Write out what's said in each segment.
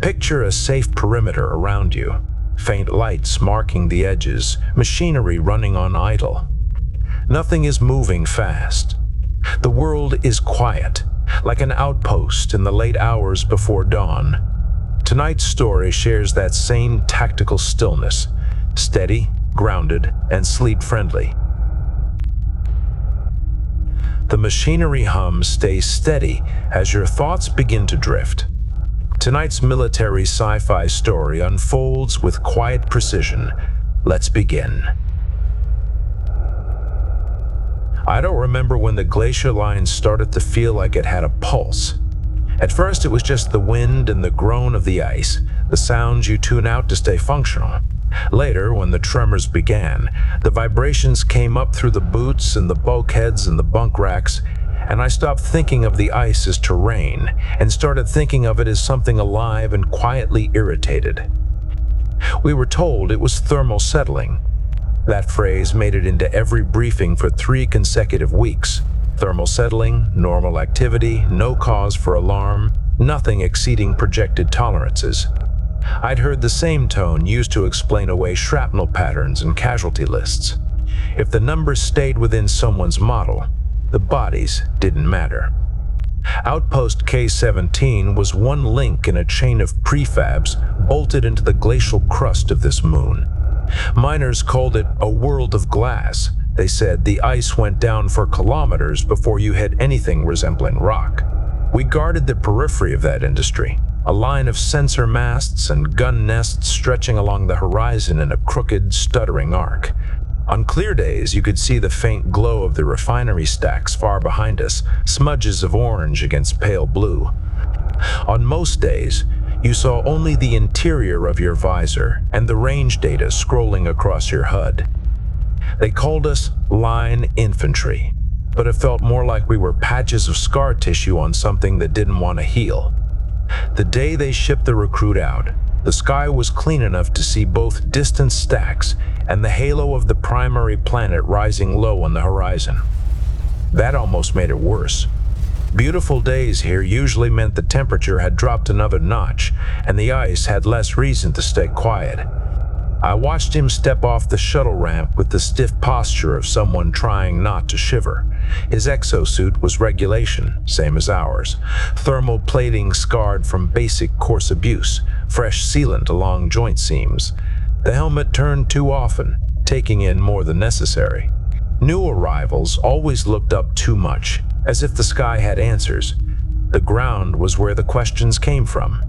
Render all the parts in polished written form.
Picture a safe perimeter around you, faint lights marking the edges, machinery running on idle. Nothing is moving fast. The world is quiet, like an outpost in the late hours before dawn. Tonight's story shares that same tactical stillness, steady, grounded, and sleep-friendly. The machinery hum stays steady as your thoughts begin to drift. Tonight's military sci-fi story unfolds with quiet precision. Let's begin. I don't remember when the Glacier Line started to feel like it had a pulse. At first, it was just the wind and the groan of the ice, the sounds you tune out to stay functional. Later, when the tremors began, the vibrations came up through the boots and the bulkheads and the bunk racks, and I stopped thinking of the ice as terrain and started thinking of it as something alive and quietly irritated. We were told it was thermal settling. That phrase made it into every briefing for 3 consecutive weeks. Thermal settling, normal activity, no cause for alarm, nothing exceeding projected tolerances. I'd heard the same tone used to explain away shrapnel patterns and casualty lists. If the numbers stayed within someone's model, the bodies didn't matter. Outpost K-17 was one link in a chain of prefabs bolted into the glacial crust of this moon. Miners called it a world of glass. They said the ice went down for kilometers before you hit anything resembling rock. We guarded the periphery of that industry, a line of sensor masts and gun nests stretching along the horizon in a crooked, stuttering arc. On clear days, you could see the faint glow of the refinery stacks far behind us, smudges of orange against pale blue. On most days, you saw only the interior of your visor and the range data scrolling across your HUD. They called us line infantry, but it felt more like we were patches of scar tissue on something that didn't want to heal. The day they shipped the recruit out, the sky was clean enough to see both distant stacks and the halo of the primary planet rising low on the horizon. That almost made it worse. Beautiful days here usually meant the temperature had dropped another notch, and the ice had less reason to stay quiet. I watched him step off the shuttle ramp with the stiff posture of someone trying not to shiver. His exosuit was regulation, same as ours. Thermal plating scarred from basic course abuse, fresh sealant along joint seams. The helmet turned too often, taking in more than necessary. New arrivals always looked up too much, as if the sky had answers. The ground was where the questions came from.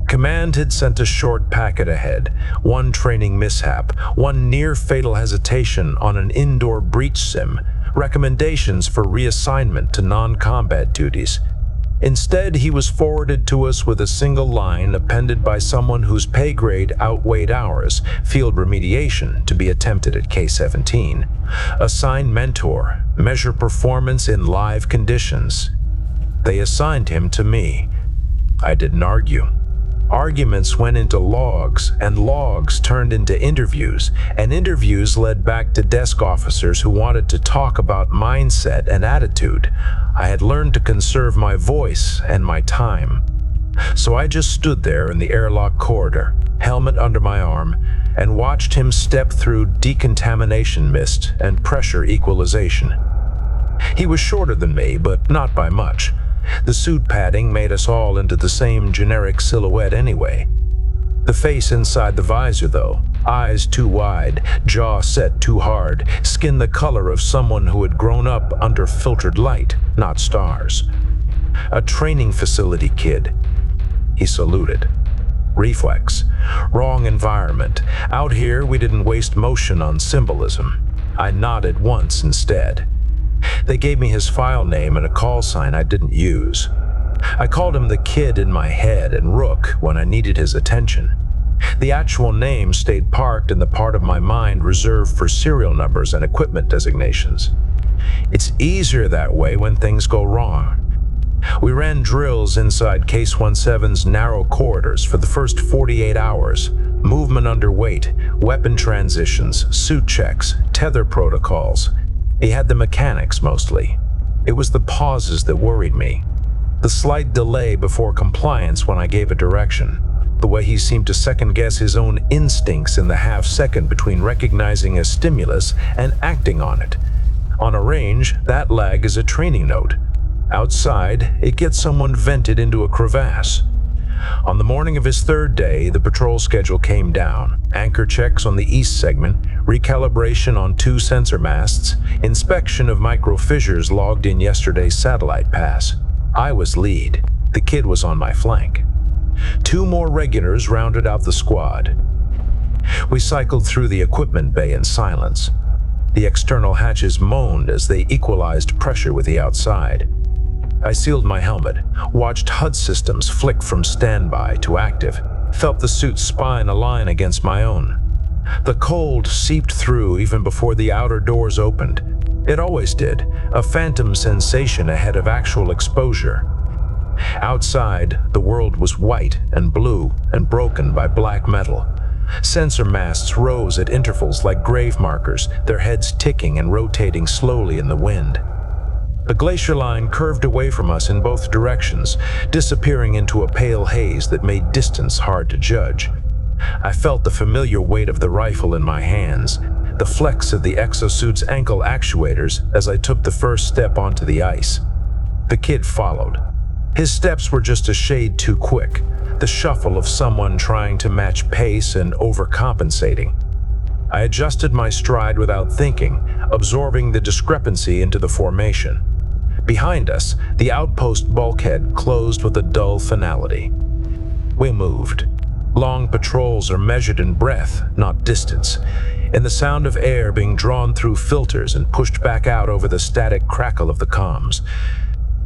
Command had sent a short packet ahead, one training mishap, one near-fatal hesitation on an indoor breach sim, recommendations for reassignment to non-combat duties. Instead, he was forwarded to us with a single line appended by someone whose pay grade outweighed ours, field remediation to be attempted at K-17. Assign mentor, measure performance in live conditions. They assigned him to me. I didn't argue. Arguments went into logs, and logs turned into interviews, and interviews led back to desk officers who wanted to talk about mindset and attitude. I had learned to conserve my voice and my time. So I just stood there in the airlock corridor, helmet under my arm, and watched him step through decontamination mist and pressure equalization. He was shorter than me, but not by much. The suit padding made us all into the same generic silhouette anyway. The face inside the visor, though, eyes too wide, jaw set too hard, skin the color of someone who had grown up under filtered light, not stars. A training facility kid. He saluted. Reflex. Wrong environment. Out here, we didn't waste motion on symbolism. I nodded once instead. They gave me his file name and a call sign I didn't use. I called him the kid in my head and Rook when I needed his attention. The actual name stayed parked in the part of my mind reserved for serial numbers and equipment designations. It's easier that way when things go wrong. We ran drills inside Case 17's narrow corridors for the first 48 hours. Movement underweight, weapon transitions, suit checks, tether protocols. He had the mechanics mostly. It was the pauses that worried me. The slight delay before compliance when I gave a direction. the way he seemed to second-guess his own instincts in the half-second between recognizing a stimulus and acting on it. On a range, that lag is a training note. Outside, it gets someone vented into a crevasse. On the morning of his third day, the patrol schedule came down. Anchor checks on the east segment, recalibration on 2 sensor masts, inspection of micro fissures logged in yesterday's satellite pass. I was lead. The kid was on my flank. 2 more regulars rounded out the squad. We cycled through the equipment bay in silence. The external hatches moaned as they equalized pressure with the outside. I sealed my helmet, watched HUD systems flick from standby to active, felt the suit's spine align against my own. The cold seeped through even before the outer doors opened. It always did, a phantom sensation ahead of actual exposure. Outside, the world was white and blue and broken by black metal. Sensor masts rose at intervals like grave markers, their heads ticking and rotating slowly in the wind. The Glacier Line curved away from us in both directions, disappearing into a pale haze that made distance hard to judge. I felt the familiar weight of the rifle in my hands, the flex of the exosuit's ankle actuators as I took the first step onto the ice. The kid followed. His steps were just a shade too quick, the shuffle of someone trying to match pace and overcompensating. I adjusted my stride without thinking, absorbing the discrepancy into the formation. Behind us, the outpost bulkhead closed with a dull finality. We moved. Long patrols are measured in breath, not distance, in the sound of air being drawn through filters and pushed back out over the static crackle of the comms.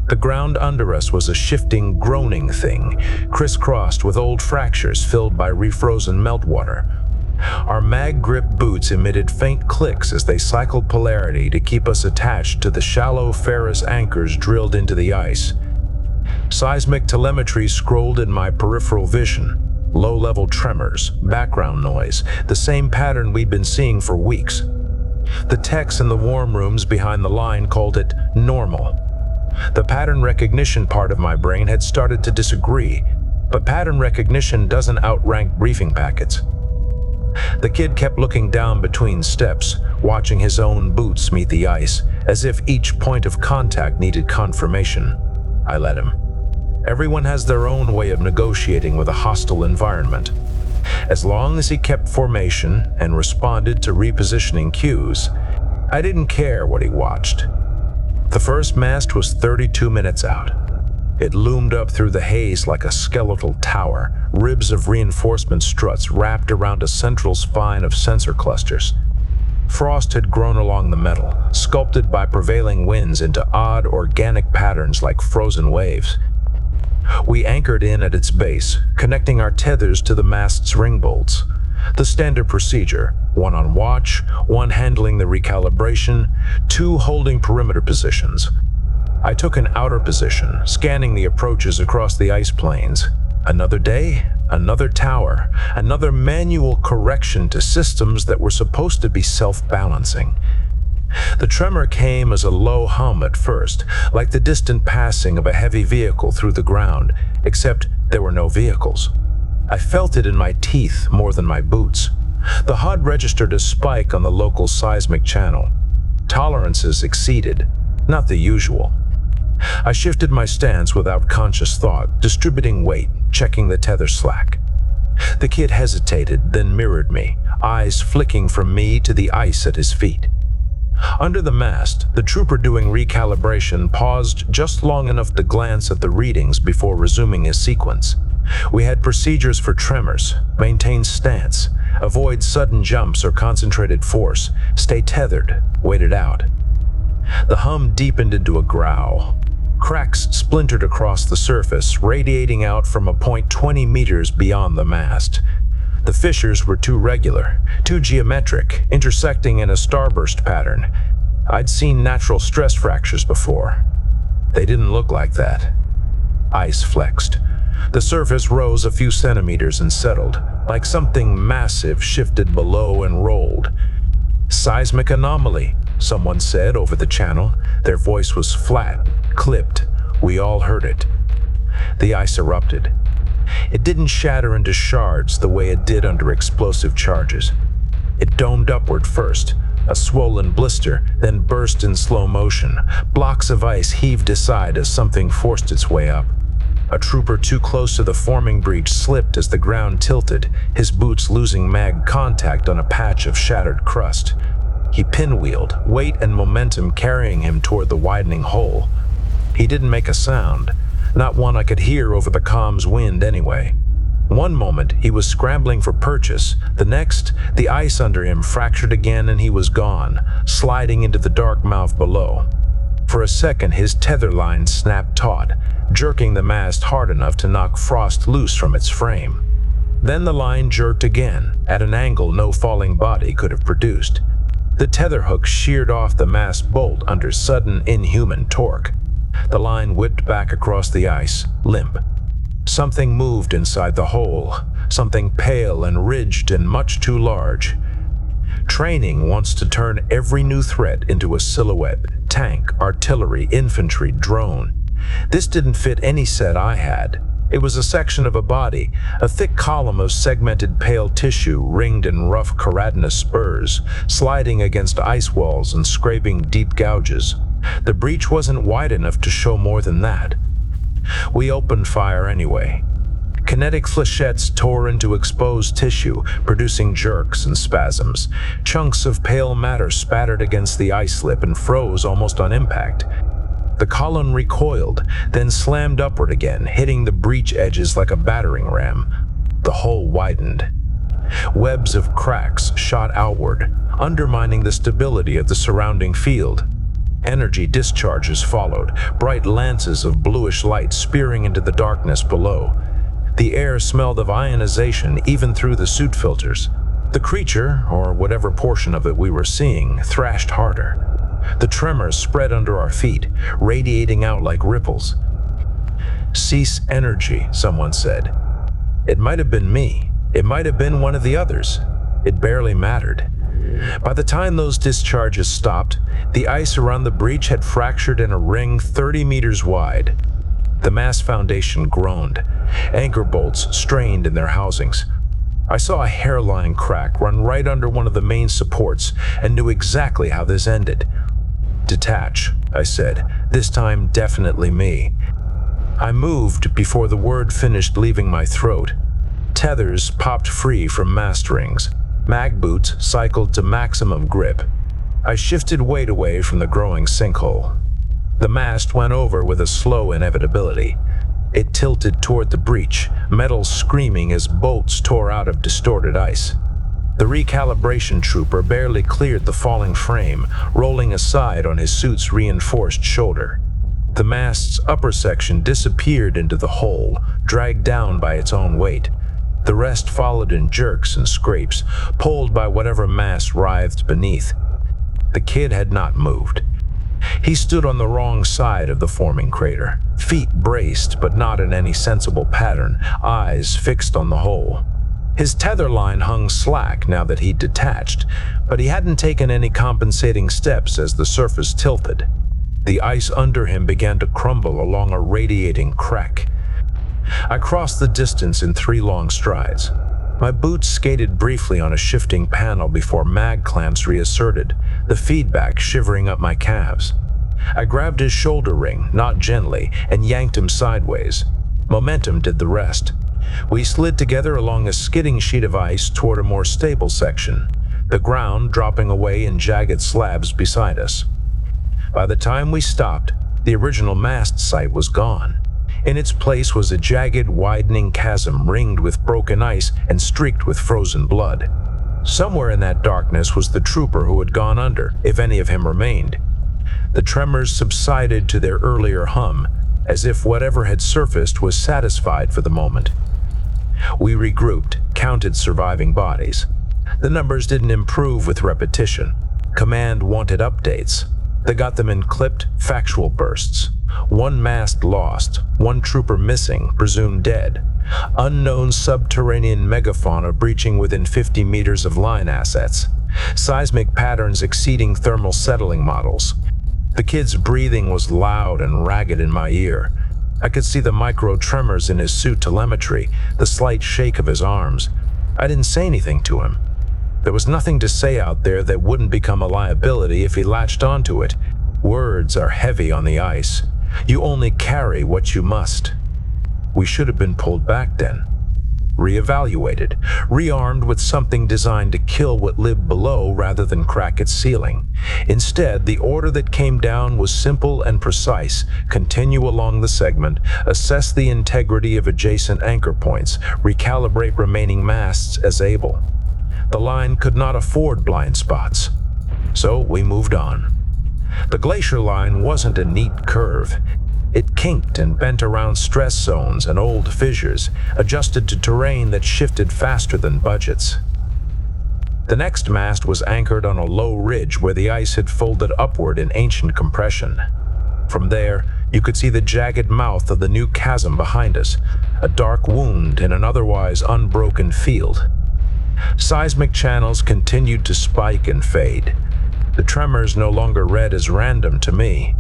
The ground under us was a shifting, groaning thing, crisscrossed with old fractures filled by refrozen meltwater. Our mag-grip boots emitted faint clicks as they cycled polarity to keep us attached to the shallow ferrous anchors drilled into the ice. Seismic telemetry scrolled in my peripheral vision. Low-level tremors, background noise, the same pattern we'd been seeing for weeks. The techs in the warm rooms behind the line called it normal. The pattern recognition part of my brain had started to disagree, but pattern recognition doesn't outrank briefing packets. The kid kept looking down between steps, watching his own boots meet the ice, as if each point of contact needed confirmation. I let him. Everyone has their own way of negotiating with a hostile environment. As long as he kept formation and responded to repositioning cues, I didn't care what he watched. The first mast was 32 minutes out. It loomed up through the haze like a skeletal tower, ribs of reinforcement struts wrapped around a central spine of sensor clusters. Frost had grown along the metal, sculpted by prevailing winds into odd organic patterns like frozen waves. We anchored in at its base, connecting our tethers to the mast's ring bolts. The standard procedure, 1 on watch, 1 handling the recalibration, 2 holding perimeter positions. I took an outer position, scanning the approaches across the ice plains. Another day, another tower, another manual correction to systems that were supposed to be self-balancing. The tremor came as a low hum at first, like the distant passing of a heavy vehicle through the ground, except there were no vehicles. I felt it in my teeth more than my boots. The HUD registered a spike on the local seismic channel. Tolerances exceeded, not the usual. I shifted my stance without conscious thought, distributing weight, checking the tether slack. The kid hesitated, then mirrored me, eyes flicking from me to the ice at his feet. Under the mast, the trooper doing recalibration paused just long enough to glance at the readings before resuming his sequence. We had procedures for tremors, maintain stance, avoid sudden jumps or concentrated force, stay tethered, wait it out. The hum deepened into a growl. Cracks splintered across the surface, radiating out from a point 20 meters beyond the mast. The fissures were too regular, too geometric, intersecting in a starburst pattern. I'd seen natural stress fractures before. They didn't look like that. Ice flexed. The surface rose a few centimeters and settled, like something massive shifted below and rolled. Seismic anomaly, someone said over the channel. Their voice was flat, clipped. We all heard it. The ice erupted. It didn't shatter into shards the way it did under explosive charges. It domed upward first, a swollen blister, then burst in slow motion. Blocks of ice heaved aside as something forced its way up. A trooper too close to the forming breach slipped as the ground tilted, his boots losing mag contact on a patch of shattered crust. He pinwheeled, weight and momentum carrying him toward the widening hole. He didn't make a sound, not one I could hear over the calm's wind anyway. One moment, he was scrambling for purchase. The next, the ice under him fractured again and he was gone, sliding into the dark mouth below. For a second, his tether line snapped taut, jerking the mast hard enough to knock Frost loose from its frame. Then the line jerked again, at an angle no falling body could have produced. The tether hook sheared off the mast bolt under sudden, inhuman torque. The line whipped back across the ice, limp. Something moved inside the hole, something pale and ridged and much too large. Training wants to turn every new threat into a silhouette, tank, artillery, infantry, drone. This didn't fit any set I had. It was a section of a body, a thick column of segmented pale tissue ringed in rough keratinous spurs, sliding against ice walls and scraping deep gouges. The breach wasn't wide enough to show more than that. We opened fire anyway. Kinetic flechettes tore into exposed tissue, producing jerks and spasms. Chunks of pale matter spattered against the ice slip and froze almost on impact. The column recoiled, then slammed upward again, hitting the breach edges like a battering ram. The hole widened. Webs of cracks shot outward, undermining the stability of the surrounding field. Energy discharges followed, bright lances of bluish light spearing into the darkness below. The air smelled of ionization even through the suit filters. The creature, or whatever portion of it we were seeing, thrashed harder. The tremors spread under our feet, radiating out like ripples. "Cease energy," someone said. It might have been me. It might have been one of the others. It barely mattered. By the time those discharges stopped, the ice around the breach had fractured in a ring 30 meters wide. The mast foundation groaned. Anchor bolts strained in their housings. I saw a hairline crack run right under one of the main supports and knew exactly how this ended. "Detach," I said, this time definitely me. I moved before the word finished leaving my throat. Tethers popped free from mast rings. Mag boots cycled to maximum grip. I shifted weight away from the growing sinkhole. The mast went over with a slow inevitability. It tilted toward the breach, metal screaming as bolts tore out of distorted ice. The recalibration trooper barely cleared the falling frame, rolling aside on his suit's reinforced shoulder. The mast's upper section disappeared into the hole, dragged down by its own weight. The rest followed in jerks and scrapes, pulled by whatever mass writhed beneath. The kid had not moved. He stood on the wrong side of the forming crater, feet braced but not in any sensible pattern, eyes fixed on the hole. His tether line hung slack now that he'd detached, but he hadn't taken any compensating steps as the surface tilted. The ice under him began to crumble along a radiating crack. I crossed the distance in 3 long strides. My boots skated briefly on a shifting panel before mag clamps reasserted, the feedback shivering up my calves. I grabbed his shoulder ring, not gently, and yanked him sideways. Momentum did the rest. We slid together along a skidding sheet of ice toward a more stable section, the ground dropping away in jagged slabs beside us. By the time we stopped, the original mast site was gone. In its place was a jagged, widening chasm ringed with broken ice and streaked with frozen blood. Somewhere in that darkness was the trooper who had gone under, if any of him remained. The tremors subsided to their earlier hum, as if whatever had surfaced was satisfied for the moment. We regrouped, counted surviving bodies. The numbers didn't improve with repetition. Command wanted updates. They got them in clipped, factual bursts. 1 mast lost, 1 trooper missing, presumed dead. Unknown subterranean megafauna breaching within 50 meters of line assets. Seismic patterns exceeding thermal settling models. The kid's breathing was loud and ragged in my ear. I could see the micro tremors in his suit telemetry, the slight shake of his arms. I didn't say anything to him. There was nothing to say out there that wouldn't become a liability if he latched onto it. Words are heavy on the ice. You only carry what you must. We should have been pulled back then. Reevaluated, rearmed with something designed to kill what lived below rather than crack its ceiling. Instead, the order that came down was simple and precise. Continue along the segment, assess the integrity of adjacent anchor points, recalibrate remaining masts as able. The line could not afford blind spots. So we moved on. The Glacier Line wasn't a neat curve. It kinked and bent around stress zones and old fissures, adjusted to terrain that shifted faster than budgets. The next mast was anchored on a low ridge where the ice had folded upward in ancient compression. From there, you could see the jagged mouth of the new chasm behind us, a dark wound in an otherwise unbroken field. Seismic channels continued to spike and fade. The tremors no longer read as random to me.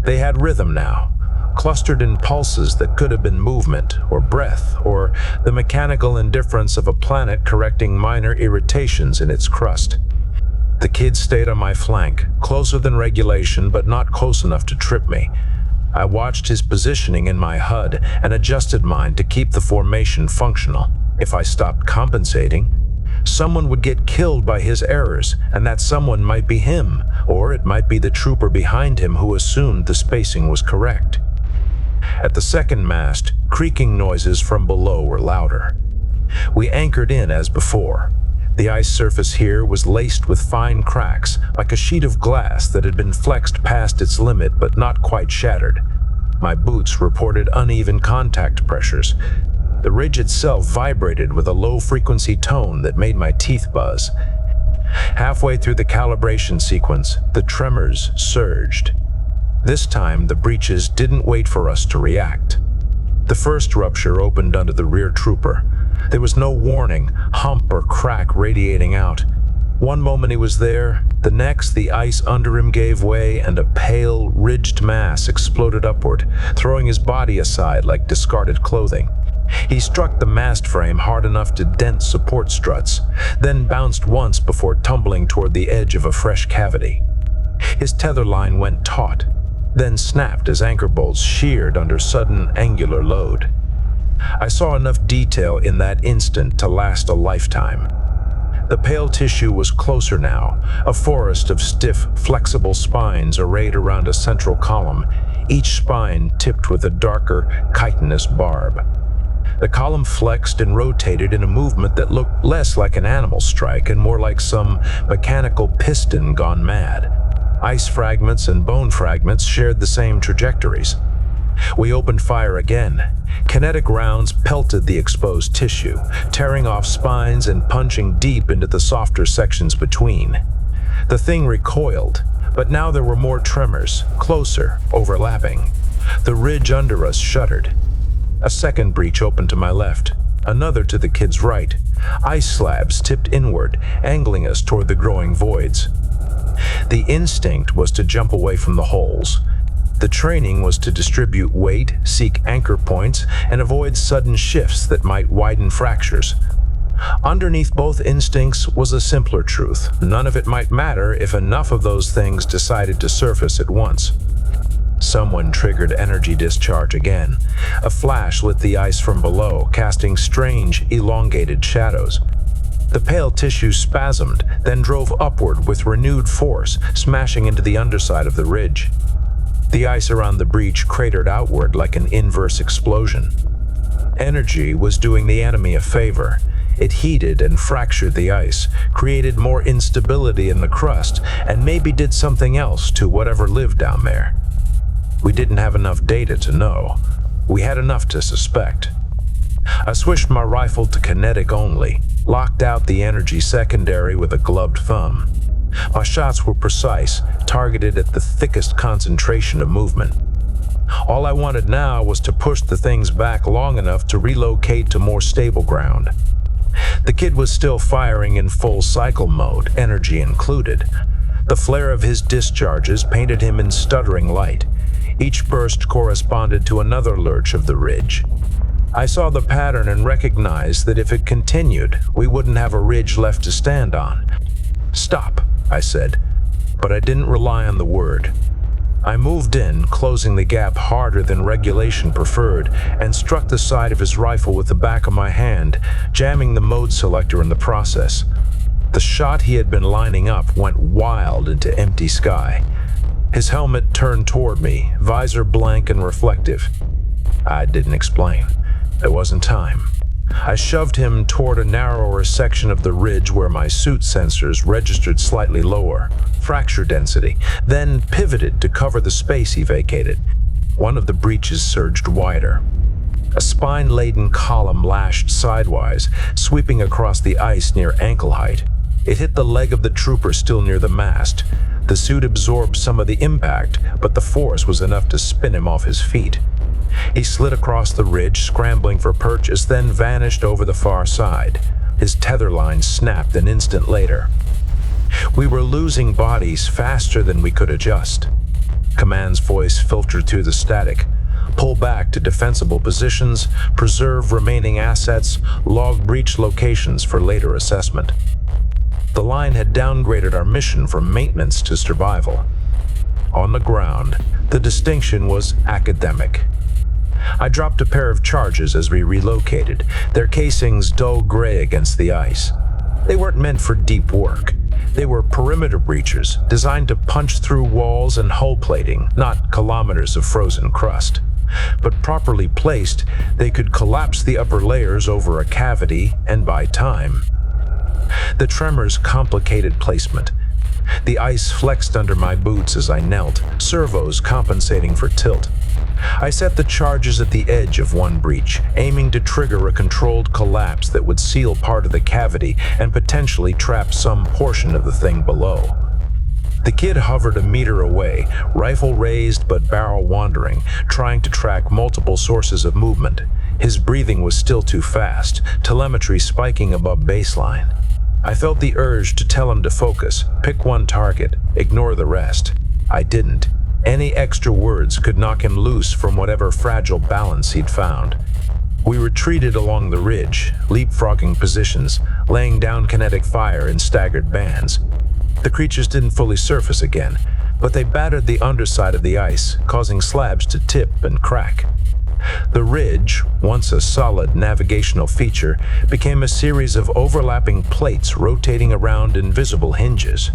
They had rhythm now, clustered in pulses that could have been movement or breath or the mechanical indifference of a planet correcting minor irritations in its crust. The kid stayed on my flank, closer than regulation but not close enough to trip me. I watched his positioning in my HUD and adjusted mine to keep the formation functional. If I stopped compensating, someone would get killed by his errors, and that someone might be him, or it might be the trooper behind him who assumed the spacing was correct. At the second mast, creaking noises from below were louder. We anchored in as before. The ice surface here was laced with fine cracks, like a sheet of glass that had been flexed past its limit but not quite shattered. My boots reported uneven contact pressures. The ridge itself vibrated with a low-frequency tone that made my teeth buzz. Halfway through the calibration sequence, the tremors surged. This time, the breaches didn't wait for us to react. The first rupture opened under the rear trooper. There was no warning, hump or crack radiating out. One moment he was there, the next the ice under him gave way and a pale, ridged mass exploded upward, throwing his body aside like discarded clothing. He struck the mast frame hard enough to dent support struts, then bounced once before tumbling toward the edge of a fresh cavity. His tether line went taut, then snapped as anchor bolts sheared under sudden angular load. I saw enough detail in that instant to last a lifetime. The pale tissue was closer now, a forest of stiff, flexible spines arrayed around a central column, each spine tipped with a darker, chitinous barb. The column flexed and rotated in a movement that looked less like an animal strike and more like some mechanical piston gone mad. Ice fragments and bone fragments shared the same trajectories. We opened fire again. Kinetic rounds pelted the exposed tissue, tearing off spines and punching deep into the softer sections between. The thing recoiled, but now there were more tremors, closer, overlapping. The ridge under us shuddered. A second breach opened to my left, another to the kid's right. Ice slabs tipped inward, angling us toward the growing voids. The instinct was to jump away from the holes. The training was to distribute weight, seek anchor points, and avoid sudden shifts that might widen fractures. Underneath both instincts was a simpler truth. None of it might matter if enough of those things decided to surface at once. Someone triggered energy discharge again. A flash lit the ice from below, casting strange, elongated shadows. The pale tissue spasmed, then drove upward with renewed force, smashing into the underside of the ridge. The ice around the breach cratered outward like an inverse explosion. Energy was doing the enemy a favor. It heated and fractured the ice, created more instability in the crust, and maybe did something else to whatever lived down there. We didn't have enough data to know. We had enough to suspect. I switched my rifle to kinetic only, locked out the energy secondary with a gloved thumb. My shots were precise, targeted at the thickest concentration of movement. All I wanted now was to push the things back long enough to relocate to more stable ground. The kid was still firing in full cycle mode, energy included. The flare of his discharges painted him in stuttering light. Each burst corresponded to another lurch of the ridge. I saw the pattern and recognized that if it continued, we wouldn't have a ridge left to stand on. "Stop," I said, but I didn't rely on the word. I moved in, closing the gap harder than regulation preferred, and struck the side of his rifle with the back of my hand, jamming the mode selector in the process. The shot he had been lining up went wild into empty sky. His helmet turned toward me, visor blank and reflective. I didn't explain. There wasn't time. I shoved him toward a narrower section of the ridge where my suit sensors registered slightly lower, fracture density, then pivoted to cover the space he vacated. One of the breaches surged wider. A spine-laden column lashed sidewise, sweeping across the ice near ankle height. It hit the leg of the trooper still near the mast. The suit absorbed some of the impact, but the force was enough to spin him off his feet. He slid across the ridge, scrambling for purchase, then vanished over the far side. His tether line snapped an instant later. We were losing bodies faster than we could adjust. Command's voice filtered through the static. Pull back to defensible positions, preserve remaining assets, log breach locations for later assessment. The line had downgraded our mission from maintenance to survival. On the ground, the distinction was academic. I dropped a pair of charges as we relocated, their casings dull gray against the ice. They weren't meant for deep work. They were perimeter breachers, designed to punch through walls and hull plating, not kilometers of frozen crust. But properly placed, they could collapse the upper layers over a cavity and buy time. The tremors complicated placement. The ice flexed under my boots as I knelt, servos compensating for tilt. I set the charges at the edge of one breach, aiming to trigger a controlled collapse that would seal part of the cavity and potentially trap some portion of the thing below. The kid hovered a meter away, rifle raised but barrel wandering, trying to track multiple sources of movement. His breathing was still too fast, telemetry spiking above baseline. I felt the urge to tell him to focus, pick one target, ignore the rest. I didn't. Any extra words could knock him loose from whatever fragile balance he'd found. We retreated along the ridge, leapfrogging positions, laying down kinetic fire in staggered bands. The creatures didn't fully surface again, but they battered the underside of the ice, causing slabs to tip and crack. The ridge, once a solid navigational feature, became a series of overlapping plates rotating around invisible hinges.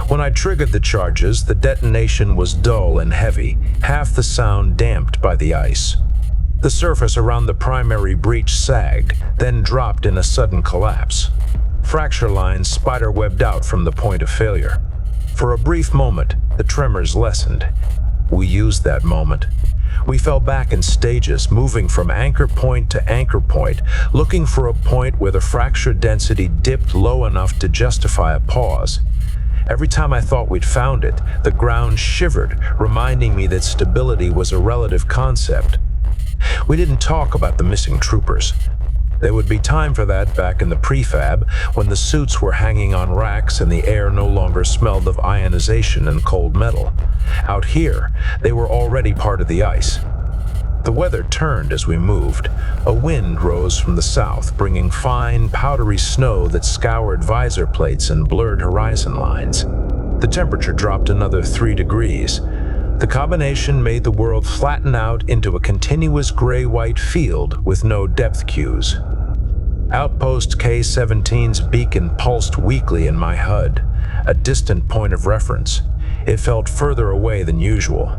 When I triggered the charges, the detonation was dull and heavy, half the sound damped by the ice. The surface around the primary breach sagged, then dropped in a sudden collapse. Fracture lines spiderwebbed out from the point of failure. For a brief moment, the tremors lessened. We used that moment. We fell back in stages, moving from anchor point to anchor point, looking for a point where the fracture density dipped low enough to justify a pause. Every time I thought we'd found it, the ground shivered, reminding me that stability was a relative concept. We didn't talk about the missing troopers. There would be time for that back in the prefab, when the suits were hanging on racks and the air no longer smelled of ionization and cold metal. Out here, they were already part of the ice. The weather turned as we moved. A wind rose from the south, bringing fine, powdery snow that scoured visor plates and blurred horizon lines. The temperature dropped another 3 degrees. The combination made the world flatten out into a continuous gray-white field with no depth cues. Outpost K-17's beacon pulsed weakly in my HUD, a distant point of reference. It felt further away than usual.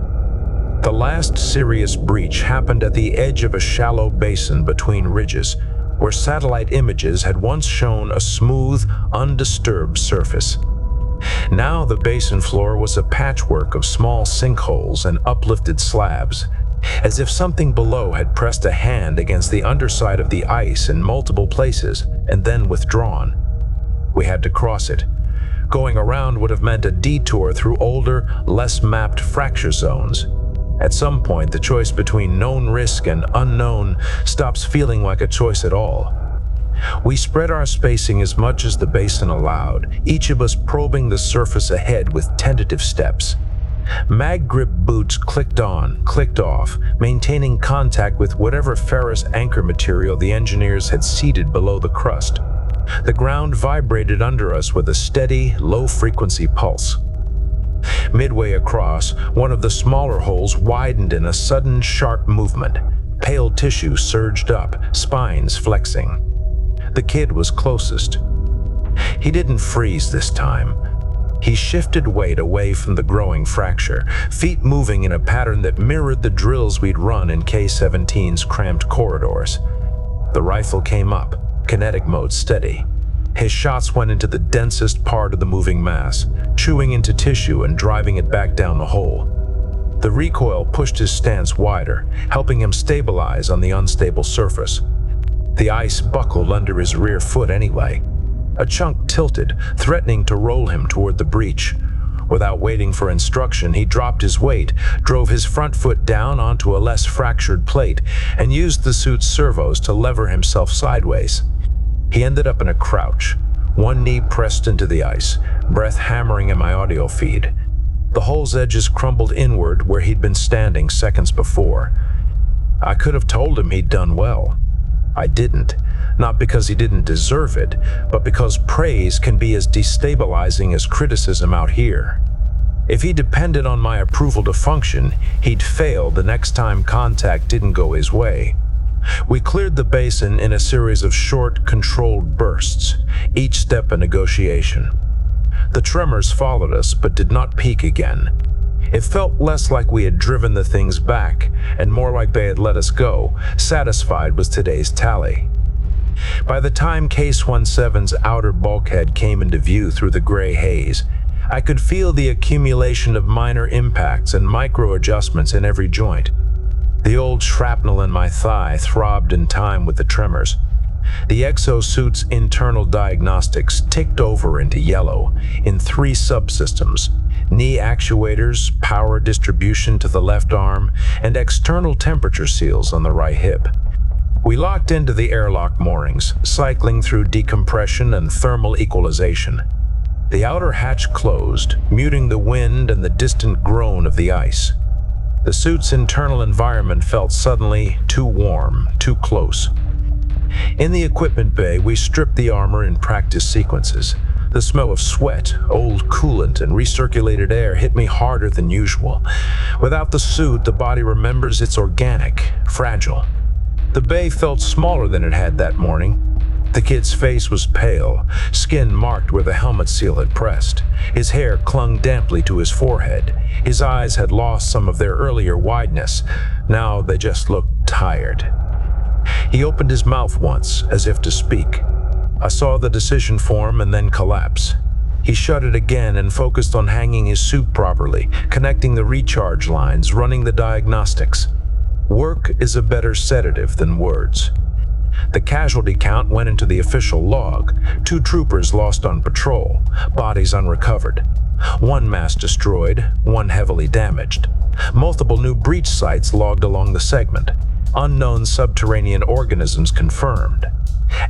The last serious breach happened at the edge of a shallow basin between ridges, where satellite images had once shown a smooth, undisturbed surface. Now the basin floor was a patchwork of small sinkholes and uplifted slabs, as if something below had pressed a hand against the underside of the ice in multiple places and then withdrawn. We had to cross it. Going around would have meant a detour through older, less mapped fracture zones. At some point, the choice between known risk and unknown stops feeling like a choice at all. We spread our spacing as much as the basin allowed, each of us probing the surface ahead with tentative steps. Mag grip boots clicked on, clicked off, maintaining contact with whatever ferrous anchor material the engineers had seeded below the crust. The ground vibrated under us with a steady, low-frequency pulse. Midway across, one of the smaller holes widened in a sudden, sharp movement. Pale tissue surged up, spines flexing. The kid was closest. He didn't freeze this time. He shifted weight away from the growing fracture, feet moving in a pattern that mirrored the drills we'd run in K-17's cramped corridors. The rifle came up, kinetic mode steady. His shots went into the densest part of the moving mass, chewing into tissue and driving it back down the hole. The recoil pushed his stance wider, helping him stabilize on the unstable surface. The ice buckled under his rear foot anyway. A chunk tilted, threatening to roll him toward the breach. Without waiting for instruction, he dropped his weight, drove his front foot down onto a less fractured plate, and used the suit's servos to lever himself sideways. He ended up in a crouch, one knee pressed into the ice, breath hammering in my audio feed. The hole's edges crumbled inward where he'd been standing seconds before. I could have told him he'd done well. I didn't, not because he didn't deserve it, but because praise can be as destabilizing as criticism out here. If he depended on my approval to function, he'd fail the next time contact didn't go his way. We cleared the basin in a series of short, controlled bursts, each step a negotiation. The tremors followed us, but did not peak again. It felt less like we had driven the things back, and more like they had let us go, satisfied with today's tally. By the time Case-17's outer bulkhead came into view through the gray haze, I could feel the accumulation of minor impacts and micro-adjustments in every joint. The old shrapnel in my thigh throbbed in time with the tremors. The exosuit's internal diagnostics ticked over into yellow in 3 subsystems: knee actuators, power distribution to the left arm, and external temperature seals on the right hip. We locked into the airlock moorings, cycling through decompression and thermal equalization. The outer hatch closed, muting the wind and the distant groan of the ice. The suit's internal environment felt suddenly too warm, too close. In the equipment bay, we stripped the armor in practice sequences. The smell of sweat, old coolant, and recirculated air hit me harder than usual. Without the suit, the body remembers it's organic, fragile. The bay felt smaller than it had that morning. The kid's face was pale, skin marked where the helmet seal had pressed. His hair clung damply to his forehead. His eyes had lost some of their earlier wideness. Now they just looked tired. He opened his mouth once, as if to speak. I saw the decision form and then collapse. He shut it again and focused on hanging his suit properly, connecting the recharge lines, running the diagnostics. Work is a better sedative than words. The casualty count went into the official log. 2 troopers lost on patrol, bodies unrecovered. 1 mast destroyed, 1 heavily damaged. Multiple new breach sites logged along the segment. Unknown subterranean organisms confirmed.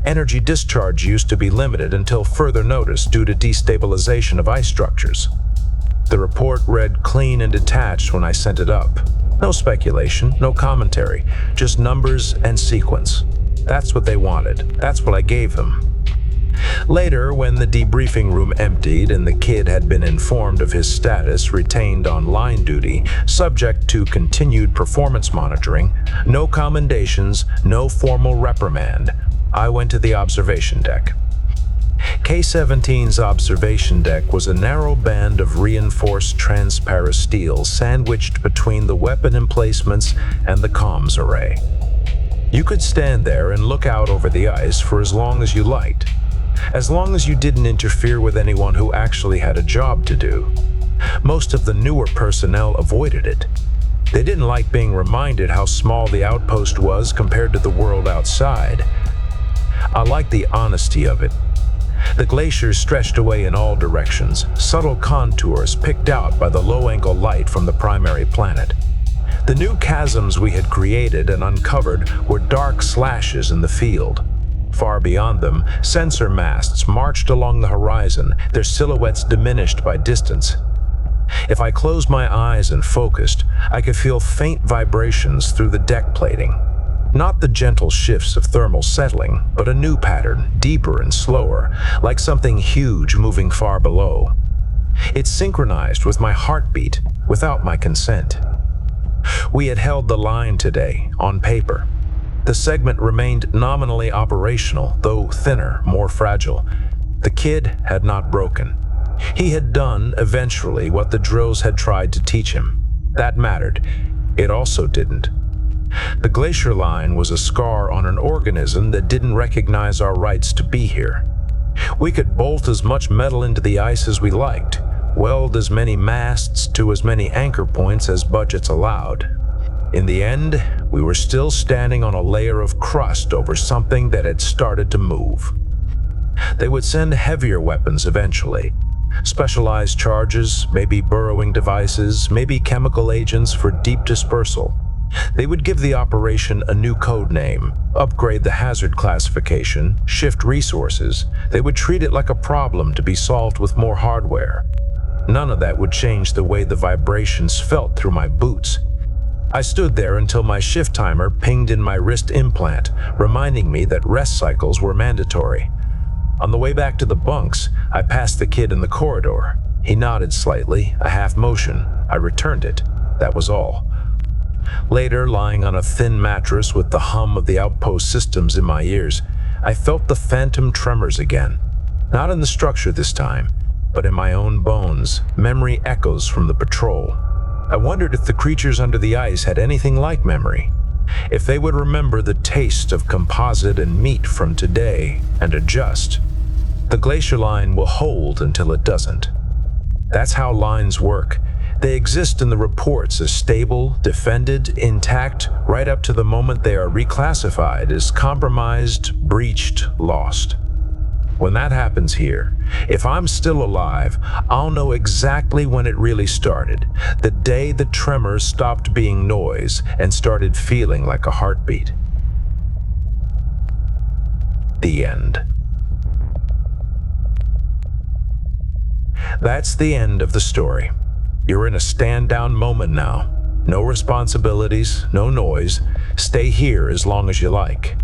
Energy discharge used to be limited until further notice due to destabilization of ice structures. The report read clean and detached when I sent it up. No speculation, no commentary, just numbers and sequence. That's what they wanted. That's what I gave them. Later, when the debriefing room emptied and the kid had been informed of his status, retained on line duty, subject to continued performance monitoring, no commendations, no formal reprimand, I went to the observation deck. K-17's observation deck was a narrow band of reinforced transparent steel sandwiched between the weapon emplacements and the comms array. You could stand there and look out over the ice for as long as you liked, as long as you didn't interfere with anyone who actually had a job to do. Most of the newer personnel avoided it. They didn't like being reminded how small the outpost was compared to the world outside. I liked the honesty of it. The glaciers stretched away in all directions, subtle contours picked out by the low-angle light from the primary planet. The new chasms we had created and uncovered were dark slashes in the field. Far beyond them, sensor masts marched along the horizon, their silhouettes diminished by distance. If I closed my eyes and focused, I could feel faint vibrations through the deck plating. Not the gentle shifts of thermal settling, but a new pattern, deeper and slower, like something huge moving far below. It synchronized with my heartbeat without my consent. We had held the line today, on paper. The segment remained nominally operational, though thinner, more fragile. The kid had not broken. He had done, eventually, what the drills had tried to teach him. That mattered. It also didn't. The Glacier Line was a scar on an organism that didn't recognize our rights to be here. We could bolt as much metal into the ice as we liked, weld as many masts to as many anchor points as budgets allowed. In the end, we were still standing on a layer of crust over something that had started to move. They would send heavier weapons eventually. Specialized charges, maybe burrowing devices, maybe chemical agents for deep dispersal. They would give the operation a new code name, upgrade the hazard classification, shift resources. They would treat it like a problem to be solved with more hardware. None of that would change the way the vibrations felt through my boots. I stood there until my shift timer pinged in my wrist implant, reminding me that rest cycles were mandatory. On the way back to the bunks, I passed the kid in the corridor. He nodded slightly, a half motion. I returned it. That was all. Later, lying on a thin mattress with the hum of the outpost systems in my ears, I felt the phantom tremors again. Not in the structure this time, but in my own bones, memory echoes from the patrol. I wondered if the creatures under the ice had anything like memory. If they would remember the taste of composite and meat from today and adjust. The Glacier Line will hold until it doesn't. That's how lines work. They exist in the reports as stable, defended, intact, right up to the moment they are reclassified as compromised, breached, lost. When that happens here, if I'm still alive, I'll know exactly when it really started, the day the tremors stopped being noise and started feeling like a heartbeat. The end. That's the end of the story. You're in a stand-down moment now. No responsibilities, no noise. Stay here as long as you like.